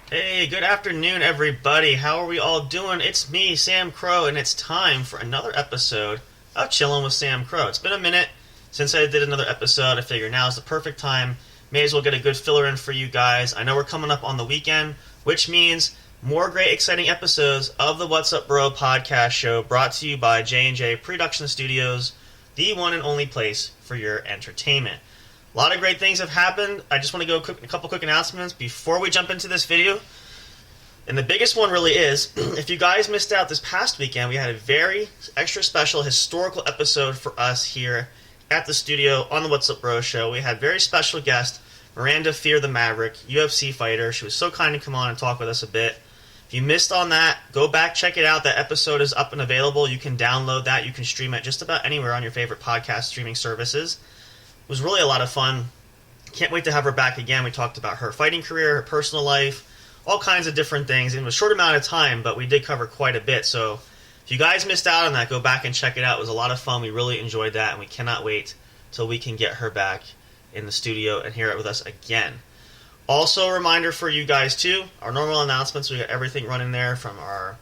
Hey, good afternoon, everybody. How are we all doing? It's me, Sam Crow, and it's time for another episode of Chillin' with Sam Crow. It's been a minute since I did another episode. I figure now is the perfect time. May as well get a good filler in for you guys. I know we're coming up on the weekend, which means more great, exciting episodes of the What's Up Bro podcast show brought to you by J&J Production Studios, the one and only place for your entertainment. A lot of great things have happened. I just want to go a couple quick announcements before we jump into this video. And the biggest one really is, if you guys missed out this past weekend, we had a very extra special historical episode for us here at the studio on the What's Up Bro show. We had very special guest, Miranda Fear the Maverick, UFC fighter. She was so kind to come on and talk with us a bit. If you missed on that, go back, check it out. That episode is up and available. You can download that. You can stream it just about anywhere on your favorite podcast streaming services. It was really a lot of fun. Can't wait to have her back again. We talked about her fighting career, her personal life, all kinds of different things. In a short amount of time, but we did cover quite a bit. So if you guys missed out on that, go back and check it out. It was a lot of fun. We really enjoyed that, and we cannot wait till we can get her back in the studio and hear it with us again. Also, a reminder for you guys, too, our normal announcements. We got everything running there from our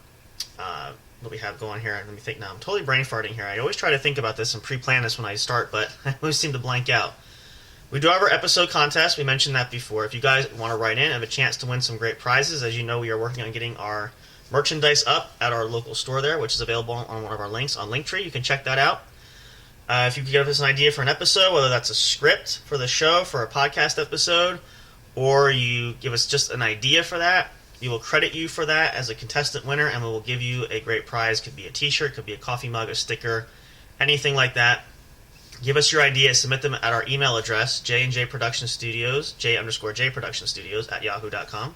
what we have going here. Let me think now. I'm totally brain farting here. I always try to think about this and pre-plan this when I start, but I always seem to blank out. We do have our episode contest. We mentioned that before. If you guys want to write in and have a chance to win some great prizes, as you know, we are working on getting our merchandise up at our local store there, which is available on one of our links on Linktree. You can check that out. If you could give us an idea for an episode, whether that's a script for the show, for a podcast episode, or you give us just an idea for that, we will credit you for that as a contestant winner, and we will give you a great prize. Could be a t-shirt, could be a coffee mug, a sticker, anything like that. Give us your ideas. Submit them at our email address, J&J Production Studios, J_J Production Studios at yahoo.com,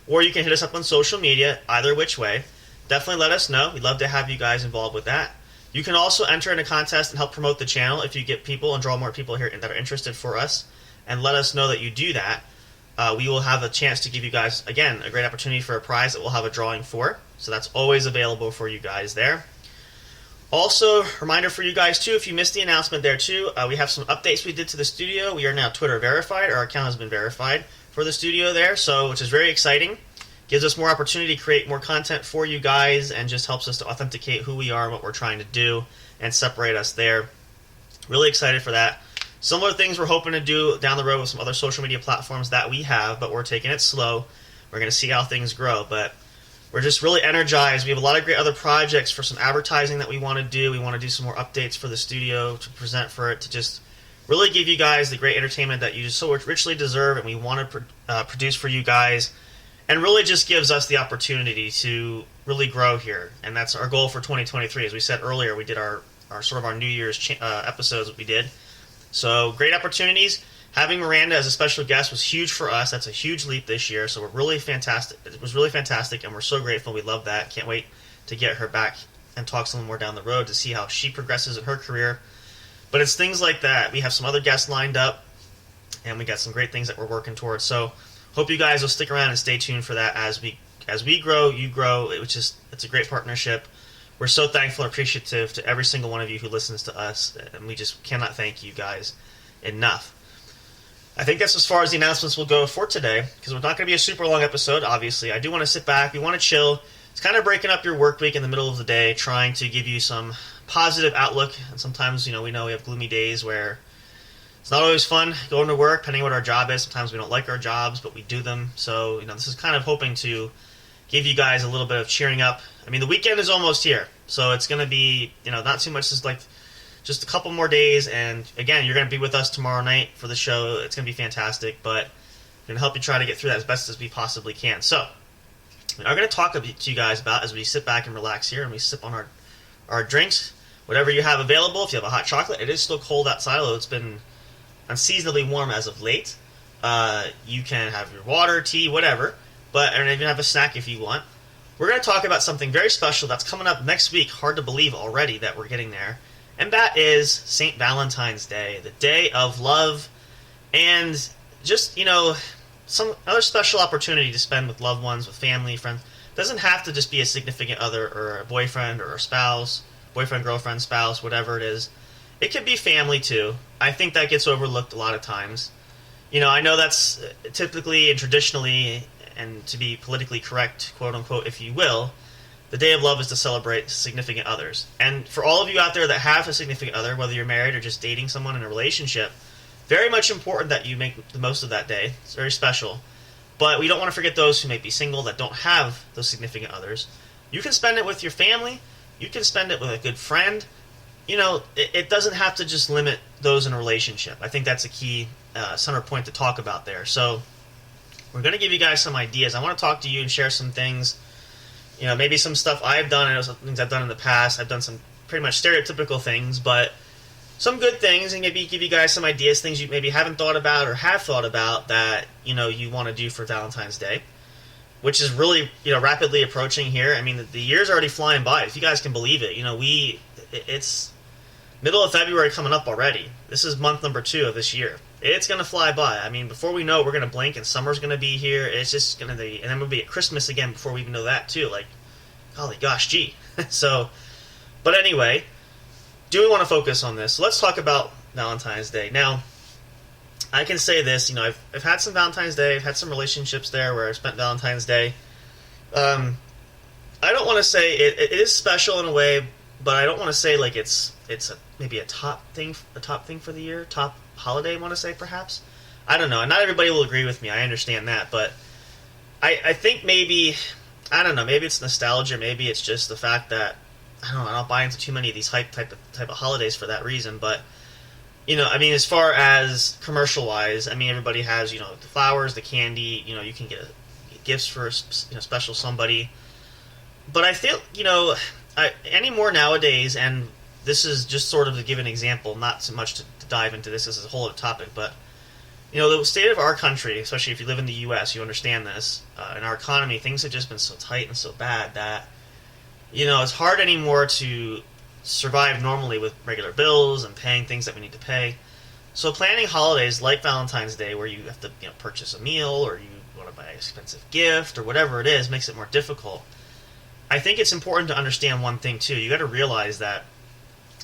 Or you can hit us up on social media, either which way. Definitely let us know. We'd love to have you guys involved with that. You can also enter in a contest and help promote the channel if you get people and draw more people here that are interested for us, and let us know that you do that. We will have a chance to give you guys, again, a great opportunity for a prize that we'll have a drawing for. So that's always available for you guys there. Also, reminder for you guys, too, if you missed the announcement there, too, we have some updates we did to the studio. We are now Twitter verified. Our account has been verified for the studio there, which is very exciting. Gives us more opportunity to create more content for you guys and just helps us to authenticate who we are and what we're trying to do and separate us there. Really excited for that. Similar things we're hoping to do down the road with some other social media platforms that we have, but we're taking it slow. We're going to see how things grow, but we're just really energized. We have a lot of great other projects for some advertising that we want to do. We want to do some more updates for the studio to present for it, to just really give you guys the great entertainment that you just so richly deserve and we want to produce for you guys, and really just gives us the opportunity to really grow here. And that's our goal for 2023. As we said earlier, we did our sort of our New Year's episodes that we did. So great opportunities. Having Miranda as a special guest was huge for us. That's a huge leap this year. So we're really fantastic. It was really fantastic, and we're so grateful. We love that. Can't wait to get her back and talk some more down the road to see how she progresses in her career. But it's things like that. We have some other guests lined up, and we got some great things that we're working towards. So hope you guys will stick around and stay tuned for that. As we grow, you grow. It's a great partnership. We're so thankful and appreciative to every single one of you who listens to us, and we just cannot thank you guys enough. I think that's as far as the announcements will go for today, because we're not going to be a super long episode, obviously. I do want to sit back. We want to chill. It's kind of breaking up your work week in the middle of the day, trying to give you some positive outlook. And sometimes, we know we have gloomy days where it's not always fun going to work, depending on what our job is. Sometimes we don't like our jobs, but we do them. So, this is kind of hoping to give you guys a little bit of cheering up. I mean, the weekend is almost here, so it's going to be, not too much, just a couple more days, and again, you're going to be with us tomorrow night for the show. It's going to be fantastic, but we're going to help you try to get through that as best as we possibly can. So, we are going to talk to you guys about, as we sit back and relax here, and we sip on our drinks, whatever you have available. If you have a hot chocolate, it is still cold outside, although it's been unseasonably warm as of late. You can have your water, tea, whatever, and even have a snack if you want. We're going to talk about something very special that's coming up next week. Hard to believe already that we're getting there. And that is St. Valentine's Day, the day of love, and just, some other special opportunity to spend with loved ones, with family, friends. It doesn't have to just be a significant other or a boyfriend or a spouse, boyfriend, girlfriend, spouse, whatever it is. It could be family too. I think that gets overlooked a lot of times. I know that's typically and traditionally, and to be politically correct, quote unquote, if you will, the Day of Love is to celebrate significant others. And for all of you out there that have a significant other, whether you're married or just dating someone in a relationship, very much important that you make the most of that day. It's very special. But we don't want to forget those who may be single that don't have those significant others. You can spend it with your family. You can spend it with a good friend. It doesn't have to just limit those in a relationship. I think that's a key center point to talk about there. So we're going to give you guys some ideas. I want to talk to you and share some things. Maybe some stuff I've done. I know some things I've done in the past. I've done some pretty much stereotypical things, but some good things, and maybe give you guys some ideas, things you maybe haven't thought about or have thought about that, you want to do for Valentine's Day, which is really, rapidly approaching here. I mean, the year's already flying by, if you guys can believe it. It's middle of February coming up already. This is month number 2 of this year. It's going to fly by. I mean, before we know it, we're going to blink and summer's going to be here. It's just going to be, and then we'll be at Christmas again before we even know that too. Like, golly gosh, gee. So, but anyway, do we want to focus on this? So let's talk about Valentine's Day. Now, I can say this, I've had some Valentine's Day, I've had some relationships there where I spent Valentine's Day. I don't want to say it is special in a way, but I don't want to say like it's maybe a top thing for the year, top holiday, I want to say, perhaps. I don't know. Not everybody will agree with me. I understand that, but I think maybe, I don't know, maybe it's nostalgia, maybe it's just the fact that I don't buy into too many of these hype type of holidays for that reason, but as far as commercial wise, everybody has, the flowers, the candy, you can get gifts for a special somebody. But I feel, anymore nowadays, and this is just sort of to give an example, not so much to dive into this as a whole other topic, but the state of our country, especially if you live in the U.S., you understand this. In our economy, things have just been so tight and so bad that it's hard anymore to survive normally with regular bills and paying things that we need to pay. So planning holidays like Valentine's Day, where you have to purchase a meal or you want to buy an expensive gift or whatever it is, makes it more difficult. I think it's important to understand one thing too. You got to realize that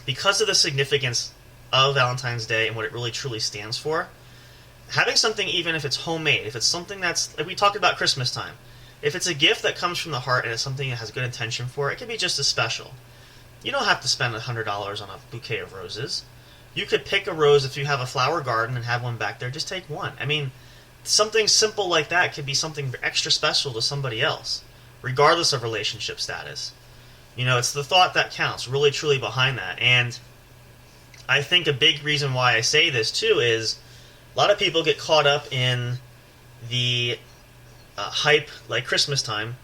because of the significance of Valentine's Day and what it really truly stands for, having something, even if it's homemade, if it's something that's, like we talked about Christmas time, if it's a gift that comes from the heart and it's something that has good intention for it, it can be just as special. You don't have to spend $100 on a bouquet of roses. You could pick a rose if you have a flower garden and have one back there. Just take one. Something simple like that could be something extra special to somebody else, regardless of relationship status. It's the thought that counts, really truly behind that. And I think a big reason why I say this too is a lot of people get caught up in the hype, like Christmas time,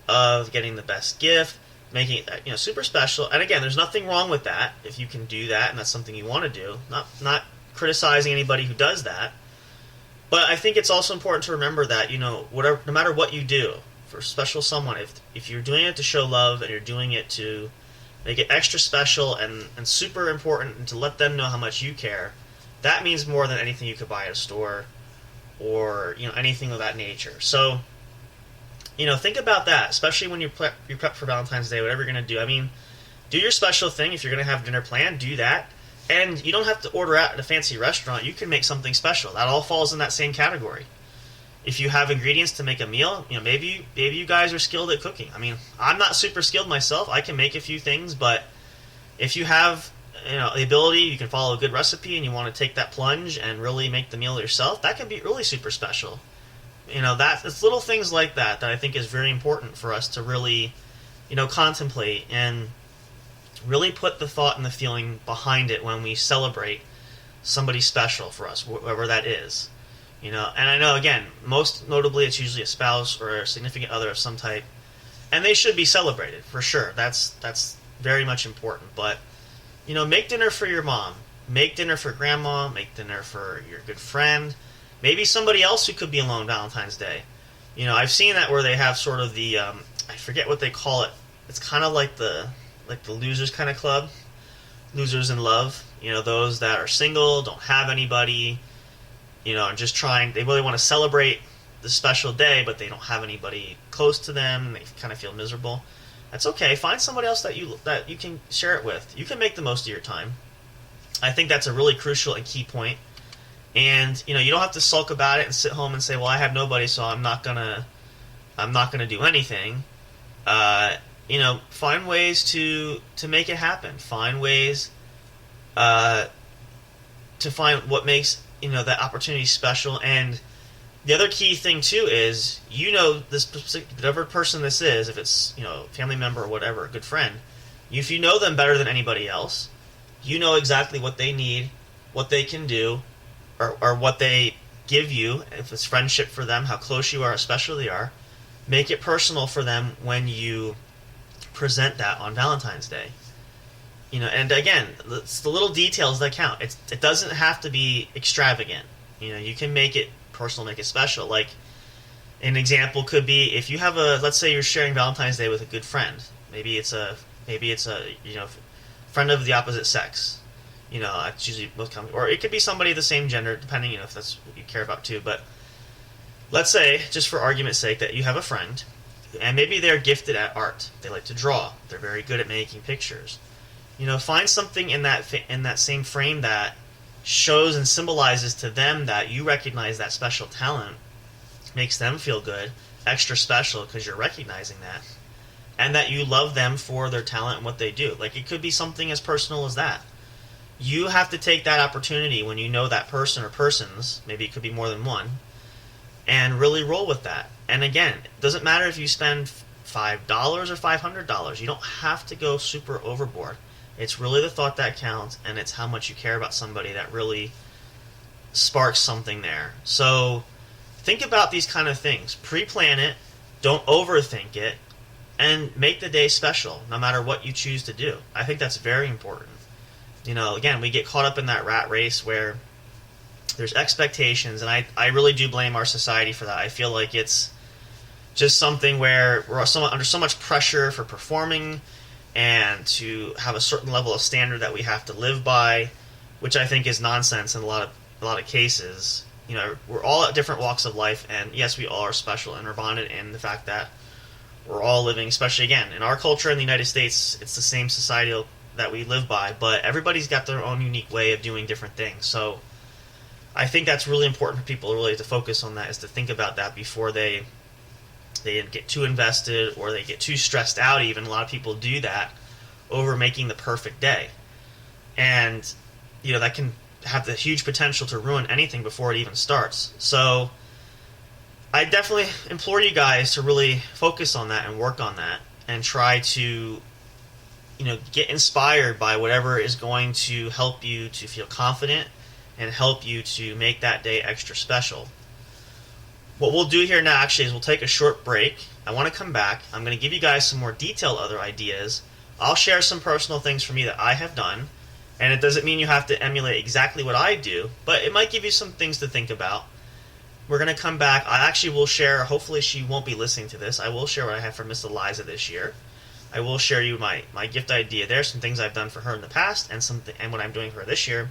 of getting the best gift, making it super special. And again, there's nothing wrong with that if you can do that and that's something you want to do. Not criticizing anybody who does that, but I think it's also important to remember that no matter what you do for special someone, if you're doing it to show love and you're doing it to make it extra special and super important and to let them know how much you care, that means more than anything you could buy at a store or anything of that nature. So think about that, especially when you prep for Valentine's Day, whatever you're going to do. Do your special thing. If you're going to have dinner planned, do that. And you don't have to order out at a fancy restaurant. You can make something special. That all falls in that same category. If you have ingredients to make a meal, maybe you guys are skilled at cooking. I'm not super skilled myself. I can make a few things, but if you have the ability, you can follow a good recipe and you want to take that plunge and really make the meal yourself, that can be really super special. It's little things like that I think is very important for us to really, contemplate and really put the thought and the feeling behind it when we celebrate somebody special for us, whoever that is. And I know, again, most notably it's usually a spouse or a significant other of some type, and they should be celebrated, for sure. That's very much important. But Make dinner for your mom. Make dinner for grandma. Make dinner for your good friend. Maybe somebody else who could be alone Valentine's Day. I've seen that where they have sort of the I forget what they call it. It's kind of like the losers kind of club, losers in love. Those that are single, don't have anybody. And just trying. They really want to celebrate the special day, but they don't have anybody close to them. And they kind of feel miserable. That's okay. Find somebody else that you can share it with. You can make the most of your time. I think that's a really crucial and key point. And you don't have to sulk about it and sit home and say, "Well, I have nobody, so I'm not gonna do anything." Find ways to make it happen. Find ways to find what makes that opportunity special. And the other key thing too is this whatever person this is, if it's family member or whatever, a good friend. If you know them better than anybody else, you know exactly what they need, what they can do, or what they give you. If it's friendship for them, how close you are, how special they are. Make it personal for them when you present that on Valentine's Day. And again, it's the little details that count. It doesn't have to be extravagant. You can make it personal, make it special. Like an example could be if you have let's say you're sharing Valentine's Day with a good friend. Maybe it's a friend of the opposite sex. It's usually most common, or it could be somebody of the same gender, depending if that's what you care about too. But let's say, just for argument's sake, that you have a friend, and maybe they're gifted at art. They like to draw. They're very good at making pictures. Find something in that same frame that shows and symbolizes to them that you recognize that special talent, makes them feel good, extra special because you're recognizing that, and that you love them for their talent and what they do. Like, it could be something as personal as that. You have to take that opportunity when you know that person or persons, maybe it could be more than one, and really roll with that. And again, it doesn't matter if you spend $5 or $500. You don't have to go super overboard. It's really the thought that counts, and it's how much you care about somebody that really sparks something there. So think about these kind of things. Pre-plan it. Don't overthink it. And make the day special, no matter what you choose to do. I think that's very important. Again, we get caught up in that rat race where there's expectations, and I really do blame our society for that. I feel like it's just something where we're under so much pressure for performing and to have a certain level of standard that we have to live by, which I think is nonsense in a lot of cases. We're all at different walks of life, and yes, we all are special, and we're bonded in the fact that we're all living, especially again in our culture in the United States, it's the same society that we live by, but everybody's got their own unique way of doing different things. So I think that's really important for people really to focus on that, is to think about that before they get too invested or they get too stressed out. Even a lot of people do that over making the perfect day, and that can have the huge potential to ruin anything before it even starts. So I definitely implore you guys to really focus on that and work on that, and try to get inspired by whatever is going to help you to feel confident and help you to make that day extra special. What we'll do here now actually is we'll take a short break. I want to come back. I'm going to give you guys some more detailed other ideas. I'll share some personal things for me that I have done, and it doesn't mean you have to emulate exactly what I do, but it might give you some things to think about. We're going to come back. I actually will share, hopefully she won't be listening to this, I will share what I have for Miss Eliza this year. I will share you my gift idea there, some things I've done for her in the past, and what I'm doing for her this year.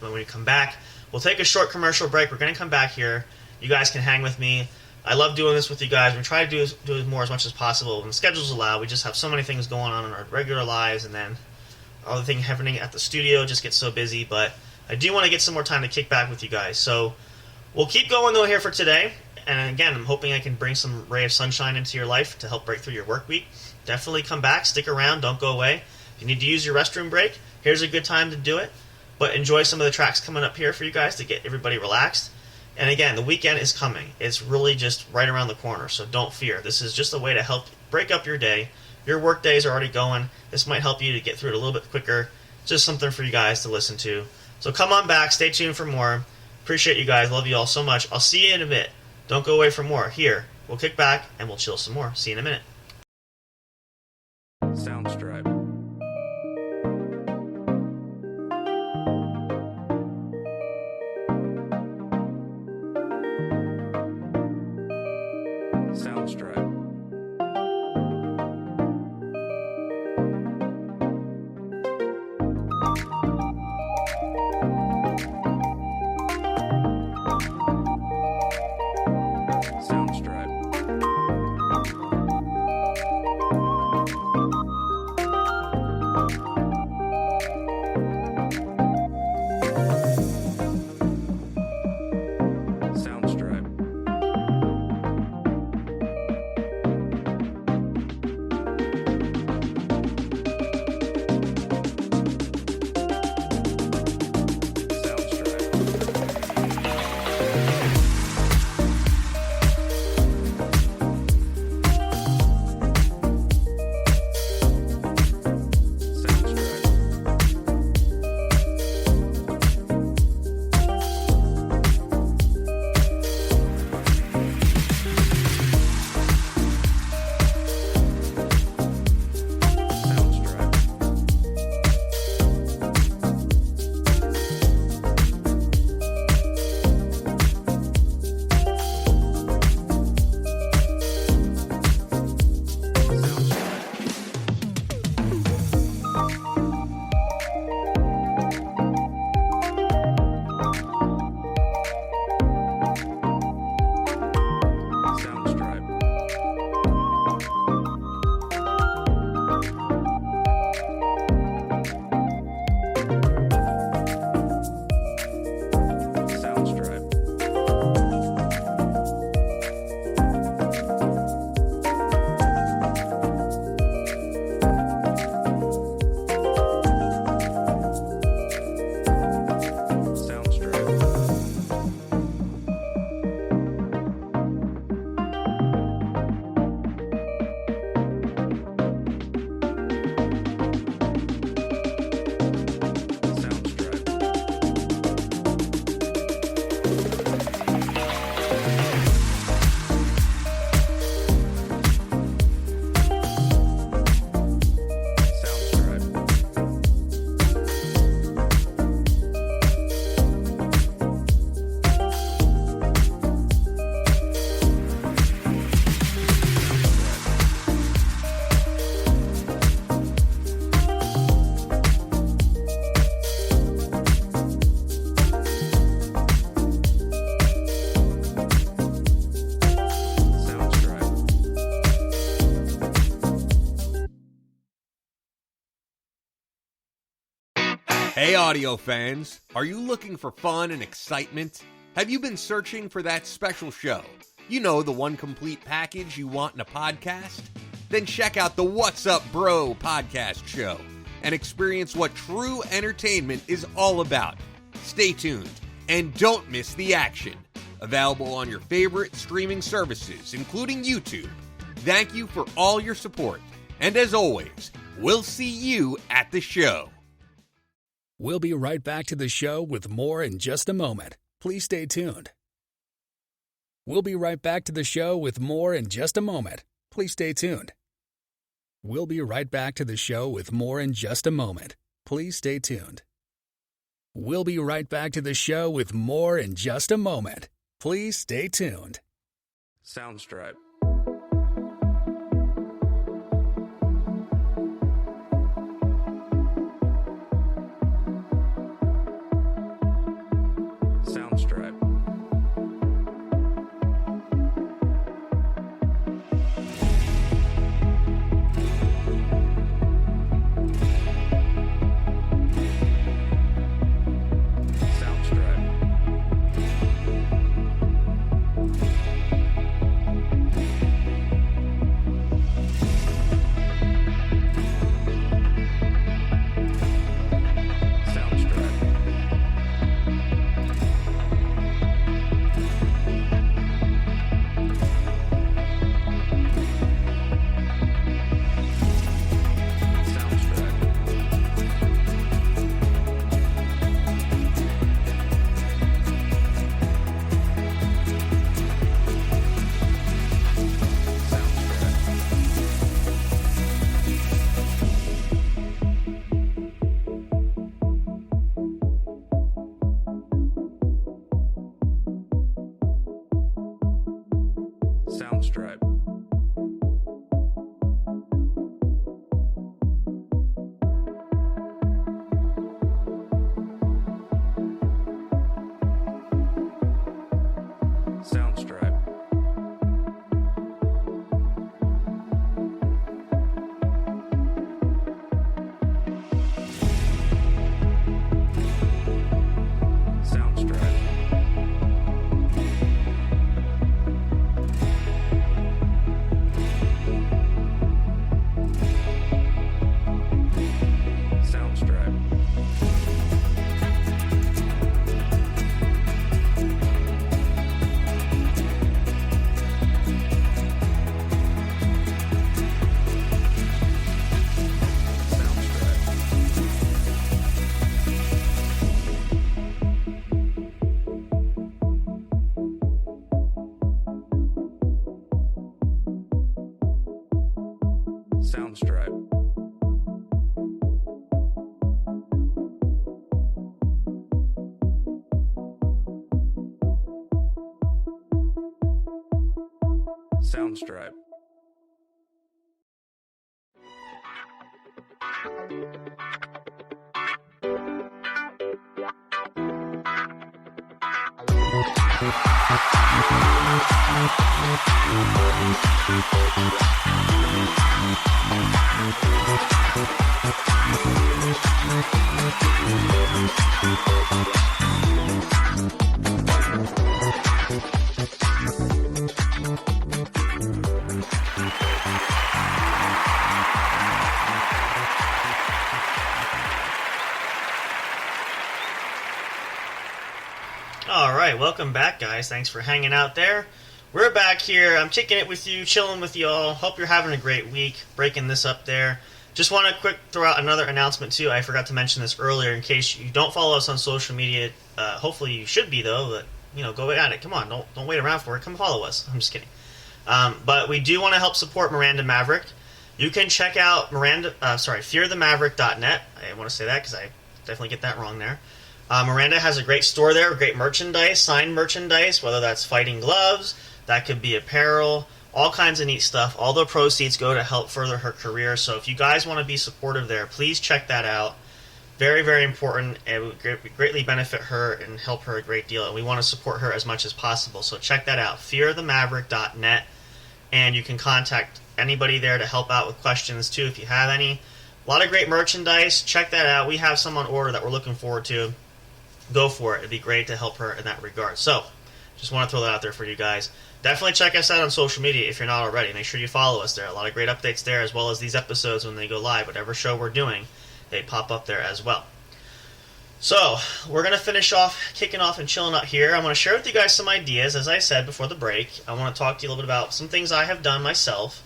When we come back, we'll take a short commercial break. We're going to come back here. You guys can hang with me. I love doing this with you guys. We try to do it more as much as possible when the schedules allow. We just have so many things going on in our regular lives, and then all the things happening at the studio just get so busy. But I do want to get some more time to kick back with you guys. So we'll keep going though here for today. And again, I'm hoping I can bring some ray of sunshine into your life to help break through your work week. Definitely come back, stick around, don't go away. If you need to use your restroom break, here's a good time to do it. But enjoy some of the tracks coming up here for you guys to get everybody relaxed. And again, the weekend is coming. It's really just right around the corner, so don't fear. This is just a way to help break up your day. Your work days are already going. This might help you to get through it a little bit quicker. Just something for you guys to listen to. So come on back, stay tuned for more. Appreciate you guys, love you all so much. I'll see you in a bit. Don't go away for more. Here, we'll kick back and we'll chill some more. See you in a minute. Soundstripe. Hey audio fans, are you looking for fun and excitement? Have you been searching for that special show? You know, the one complete package you want in a podcast? Then check out the What's Up Bro podcast show and experience what true entertainment is all about. Stay tuned and don't miss the action. Available on your favorite streaming services, including YouTube. Thank you for all your support. And as always, we'll see you at the show. We'll be right back to the show with more in just a moment. Please stay tuned. We'll be right back to the show with more in just a moment. Please stay tuned. We'll be right back to the show with more in just a moment. Please stay tuned. We'll be right back to the show with more in just a moment. Please stay tuned. Soundstripe. Soundstripe. Soundstripe. Soundstripe. Soundstripe. Soundstripe. Soundstripe. Soundstripe. Alright, welcome back, guys. Thanks for hanging out there. We're back here. I'm kicking it with you, chilling with y'all. Hope you're having a great week, breaking this up there. Just want to quick throw out another announcement, too. I forgot to mention this earlier in case you don't follow us on social media. Hopefully you should be, though, but, go at it. Come on, don't wait around for it. Come follow us. I'm just kidding. But we do want to help support Miranda Maverick. You can check out fearthemaverick.net. I want to say that because I definitely get that wrong there. Miranda has a great store there, great merchandise, signed merchandise, whether that's fighting gloves, that could be apparel, all kinds of neat stuff. All the proceeds go to help further her career. So if you guys want to be supportive there, please check that out. Very, very important. It would greatly benefit her and help her a great deal. And we want to support her as much as possible. So check that out, fearthemaverick.net. And you can contact anybody there to help out with questions, too, if you have any. A lot of great merchandise. Check that out. We have some on order that we're looking forward to. Go for it. It'd be great to help her in that regard. So, just want to throw that out there for you guys. Definitely check us out on social media if you're not already. Make sure you follow us there. A lot of great updates there, as well as these episodes when they go live. Whatever show we're doing, they pop up there as well. So, we're going to finish off, kicking off and chilling out here. I want to share with you guys some ideas, as I said before the break. I want to talk to you a little bit about some things I have done myself,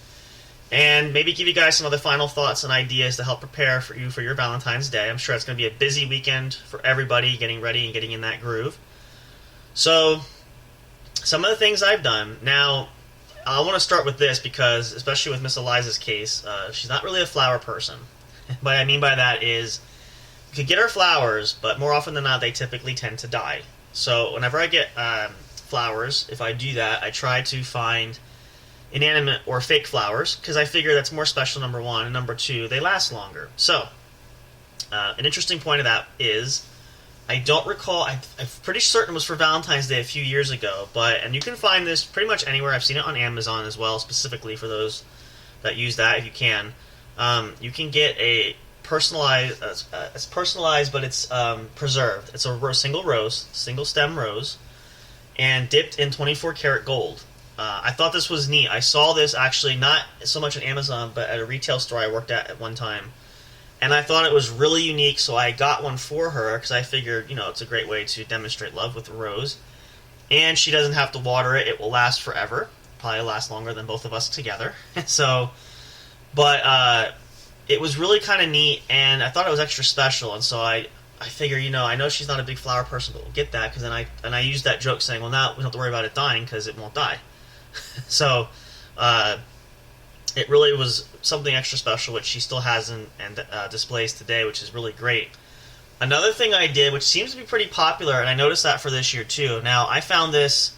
and maybe give you guys some other final thoughts and ideas to help prepare for you for your Valentine's Day. I'm sure it's going to be a busy weekend for everybody getting ready and getting in that groove. So, some of the things I've done. Now, I want to start with this because, especially with Miss Eliza's case, she's not really a flower person. What I mean by that is, you could get her flowers, but more often than not, they typically tend to die. So, whenever I get flowers, if I do that, I try to find inanimate or fake flowers, because I figure that's more special, number one, and number two, they last longer. So, an interesting point of that is, I don't recall, I'm pretty certain it was for Valentine's Day a few years ago, and you can find this pretty much anywhere. I've seen it on Amazon as well, specifically for those that use that, if you can. You can get a personalized, it's personalized, but it's preserved. It's a single stem rose, and dipped in 24 karat gold. I thought this was neat. I saw this actually not so much on Amazon, but at a retail store I worked at one time. And I thought it was really unique, so I got one for her because I figured, it's a great way to demonstrate love with the rose. And she doesn't have to water it. It will last forever. Probably last longer than both of us together. But it was really kind of neat, and I thought it was extra special. And so I figure, I know she's not a big flower person, but we'll get that. Because I used that joke saying, well, now we don't have to worry about it dying because it won't die. So, it really was something extra special, which she still has and displays today, which is really great. Another thing I did, which seems to be pretty popular, and I noticed that for this year too. Now, I found this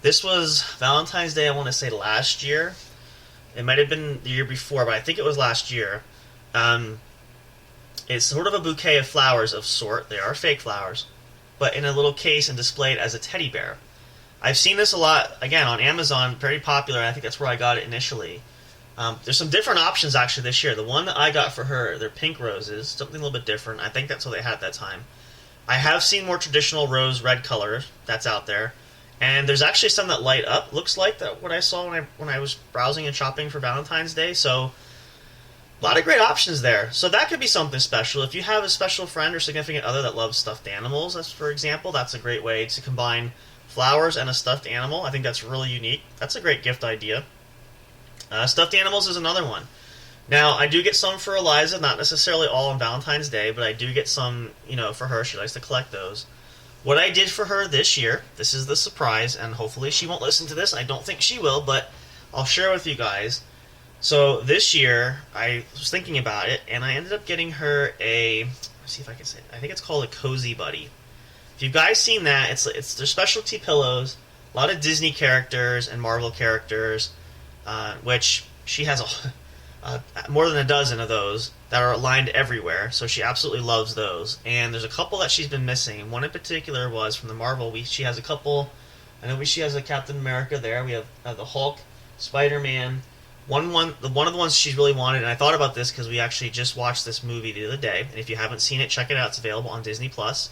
was Valentine's Day, I want to say last year. It might have been the year before, but I think it was last year. It's sort of a bouquet of flowers of sort. They are fake flowers, but in a little case and displayed as a teddy bear. I've seen this a lot, again, on Amazon, very popular, and I think that's where I got it initially. There's some different options actually this year. The one that I got for her, they're pink roses, something a little bit different. I think that's what they had at that time. I have seen more traditional rose red color that's out there, and there's actually some that light up. Looks like that what I saw when I was browsing and shopping for Valentine's Day. So a lot of great options there. So that could be something special. If you have a special friend or significant other that loves stuffed animals, as for example, that's a great way to combine flowers and a stuffed animal. I think that's really unique. That's a great gift idea. Stuffed animals is another one. Now, I do get some for Eliza, not necessarily all on Valentine's Day, but I do get some, for her. She likes to collect those. What I did for her this year, this is the surprise, and hopefully she won't listen to this. I don't think she will, but I'll share with you guys. So this year, I was thinking about it, and I ended up getting her let's see if I can say it. I think it's called a Cozy Buddy. If you guys seen that, it's their specialty pillows, a lot of Disney characters and Marvel characters, which she has more than a dozen of those that are lined everywhere, so she absolutely loves those. And there's a couple that she's been missing. One in particular was from the Marvel. She has a couple. I know she has a Captain America there. We have the Hulk, Spider-Man. One of the ones she's really wanted, and I thought about this because we actually just watched this movie the other day. And if you haven't seen it, check it out. It's available on Disney Plus.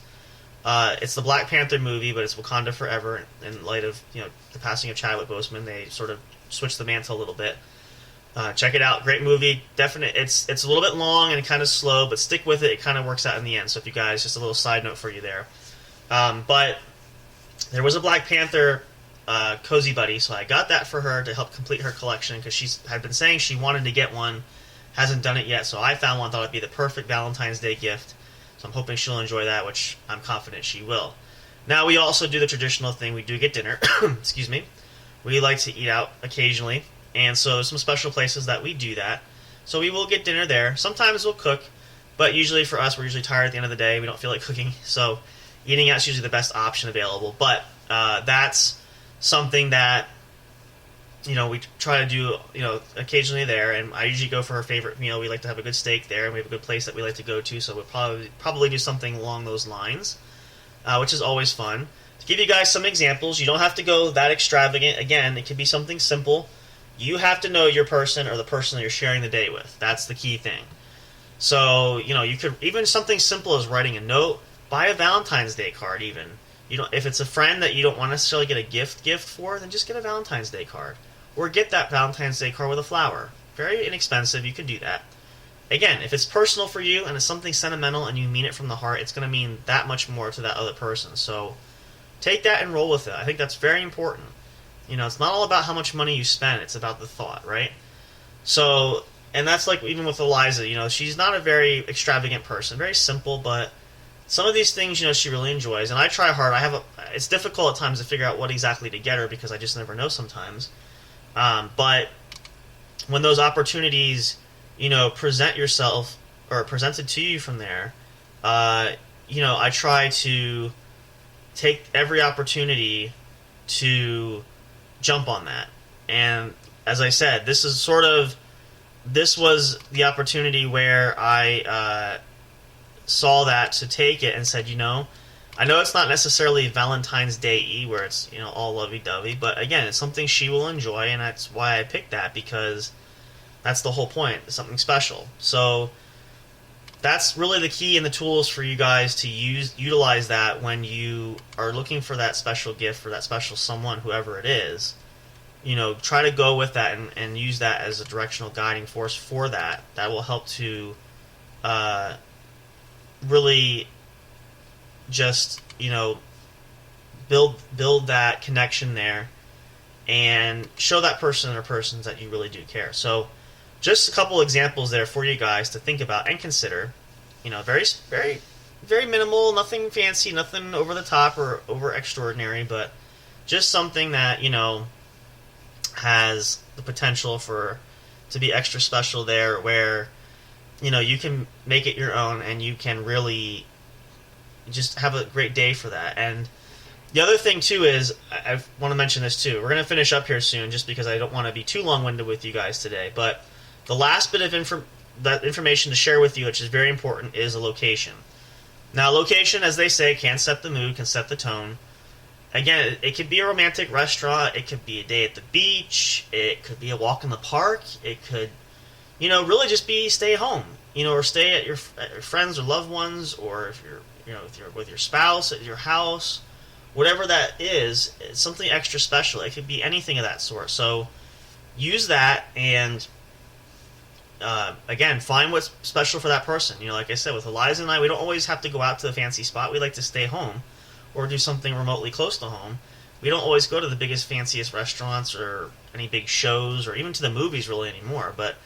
It's the Black Panther movie, but it's Wakanda Forever. In light of the passing of Chadwick Boseman, they sort of switched the mantle a little bit. Check it out, great movie. Definite. It's a little bit long and kind of slow, but stick with it. It kind of works out in the end. So if you guys, just a little side note for you there. But there was a Black Panther Cozy Buddy, so I got that for her to help complete her collection because she had been saying she wanted to get one, hasn't done it yet. So I found one, thought it'd be the perfect Valentine's Day gift. So I'm hoping she'll enjoy that, which I'm confident she will. Now we also do the traditional thing. We do get dinner. Excuse me. We like to eat out occasionally, and so there's some special places that we do that. So we will get dinner there. Sometimes we'll cook, but usually for us, we're usually tired at the end of the day. We don't feel like cooking, so eating out is usually the best option available. But that's something that we try to do occasionally there, and I usually go for her favorite meal. We like to have a good steak there, and we have a good place that we like to go to, so we'll probably do something along those lines, which is always fun. To give you guys some examples, you don't have to go that extravagant. Again, it can be something simple. You have to know your person or the person that you're sharing the day with. That's the key thing. So, you could, even something simple as writing a note, buy a Valentine's Day card even. If it's a friend that you don't want to necessarily get a gift for, then just get a Valentine's Day card. Or get that Valentine's Day card with a flower. Very inexpensive, you could do that. Again, if it's personal for you and it's something sentimental and you mean it from the heart, it's going to mean that much more to that other person. So take that and roll with it. I think that's very important. It's not all about how much money you spend, it's about the thought, right? So, and that's like even with Eliza, she's not a very extravagant person, very simple, but some of these things, she really enjoys, and I try hard. It's difficult at times to figure out what exactly to get her because I just never know sometimes. But when those opportunities, present yourself or presented to you from there, I try to take every opportunity to jump on that. And as I said, this was the opportunity where I saw that to take it and said, I know it's not necessarily Valentine's Day where it's, all lovey-dovey, but again, it's something she will enjoy, and that's why I picked that, because that's the whole point. It's something special. So that's really the key and the tools for you guys to utilize that when you are looking for that special gift for that special someone, whoever it is. Try to go with that and use that as a directional guiding force for that. That will help to really just, build that connection there and show that person or persons that you really do care. So just a couple examples there for you guys to think about and consider. Very, very, very minimal, nothing fancy, nothing over the top or over extraordinary, but just something that, has the potential to be extra special there, where, you can make it your own and you can really just have a great day for that. And the other thing, too, is, I want to mention this, too. We're going to finish up here soon, just because I don't want to be too long-winded with you guys today. But the last bit of information to share with you, which is very important, is a location. Now, location, as they say, can set the mood, can set the tone. Again, it could be a romantic restaurant, it could be a day at the beach, it could be a walk in the park, it could, really just be stay home, or stay at your friends or loved ones, or if you're, if you're with your spouse at your house, whatever that is, it's something extra special. It could be anything of that sort. So use that and, again, find what's special for that person. Like I said, with Eliza and I, we don't always have to go out to the fancy spot. We like to stay home or do something remotely close to home. We don't always go to the biggest, fanciest restaurants or any big shows or even to the movies really anymore. But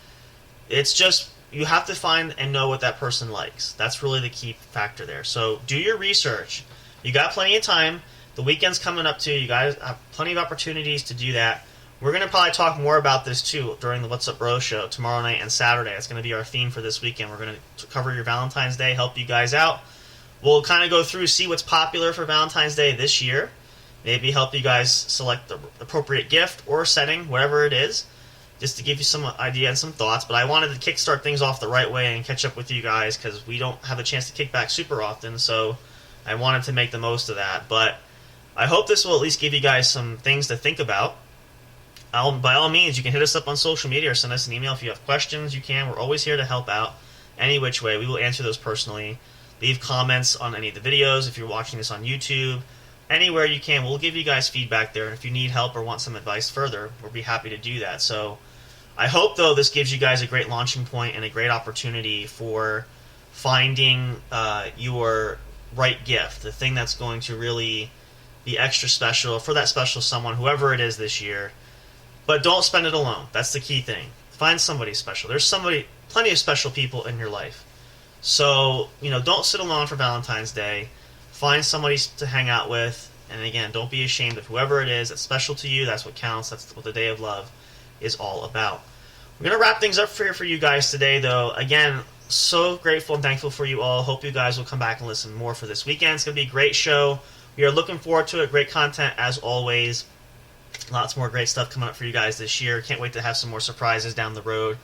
it's just, you have to find and know what that person likes. That's really the key factor there. So do your research. You got plenty of time. The weekend's coming up too. You guys have plenty of opportunities to do that. We're going to probably talk more about this too during the What's Up Bro show tomorrow night and Saturday. It's going to be our theme for this weekend. We're going to cover your Valentine's Day, help you guys out. We'll kind of go through, see what's popular for Valentine's Day this year. Maybe help you guys select the appropriate gift or setting, whatever it is, just to give you some idea and some thoughts. But I wanted to kickstart things off the right way and catch up with you guys because we don't have a chance to kick back super often, so I wanted to make the most of that. But I hope this will at least give you guys some things to think about. By all means, you can hit us up on social media or send us an email if you have questions. You can. We're always here to help out any which way. We will answer those personally. Leave comments on any of the videos if you're watching this on YouTube. Anywhere you can, we'll give you guys feedback there. And if you need help or want some advice further, we'll be happy to do that. So I hope, though, this gives you guys a great launching point and a great opportunity for finding your right gift, the thing that's going to really be extra special for that special someone, whoever it is this year. But don't spend it alone. That's the key thing. Find somebody special. There's plenty of special people in your life. So, don't sit alone for Valentine's Day. Find somebody to hang out with. And again, don't be ashamed of whoever it is that's special to you. That's what counts. That's what the Day of Love is all about. We're going to wrap things up for you guys today, though. Again, so grateful and thankful for you all. Hope you guys will come back and listen more for this weekend. It's going to be a great show. We are looking forward to it. Great content, as always. Lots more great stuff coming up for you guys this year. Can't wait to have some more surprises down the road.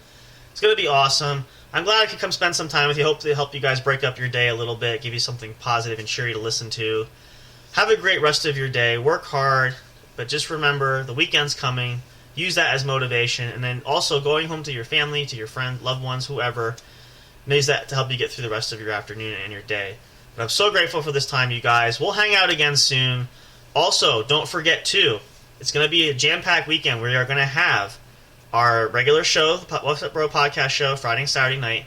It's going to be awesome. I'm glad I could come spend some time with you. Hope to help you guys break up your day a little bit, give you something positive and cheery to listen to. Have a great rest of your day. Work hard, but just remember the weekend's coming. Use that as motivation. And then also going home to your family, to your friend, loved ones, whoever. use that to help you get through the rest of your afternoon and your day. But I'm so grateful for this time, you guys. We'll hang out again soon. Also, don't forget, too, it's going to be a jam-packed weekend. We are going to have our regular show, the What's Up Bro podcast show, Friday and Saturday night.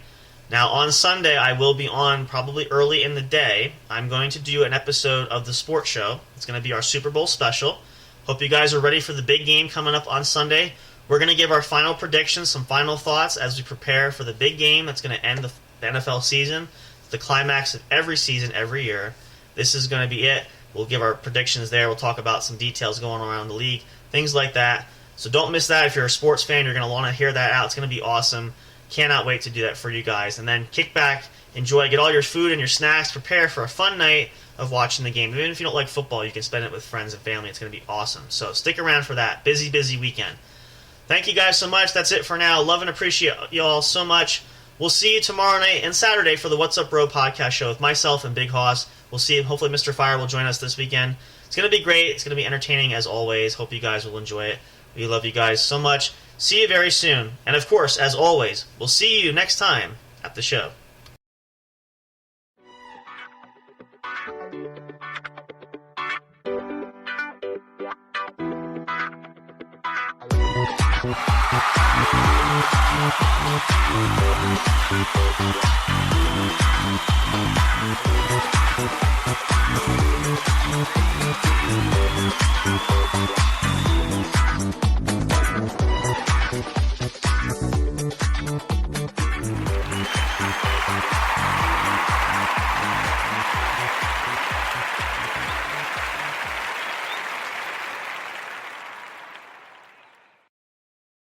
Now, on Sunday, I will be on probably early in the day. I'm going to do an episode of the sports show. It's going to be our Super Bowl special. Hope you guys are ready for the big game coming up on Sunday. We're going to give our final predictions, some final thoughts as we prepare for the big game that's going to end the NFL season. It's the climax of every season, every year. This is going to be it. We'll give our predictions there. We'll talk about some details going around the league, things like that. So don't miss that. If you're a sports fan, you're going to want to hear that out. It's going to be awesome. Cannot wait to do that for you guys. And then kick back, enjoy, get all your food and your snacks, prepare for a fun night of watching the game. Even if you don't like football, you can spend it with friends and family. It's going to be awesome. So stick around for that. Busy, busy weekend. Thank you guys so much. That's it for now. Love and appreciate you all so much. We'll see you tomorrow night and Saturday for the What's Up Bro podcast show with myself and Big Hoss. We'll see. Hopefully Mr. Fire will join us this weekend. It's going to be great. It's going to be entertaining as always. Hope you guys will enjoy it. We love you guys so much. See you very soon. And of course, as always, we'll see you next time at the show.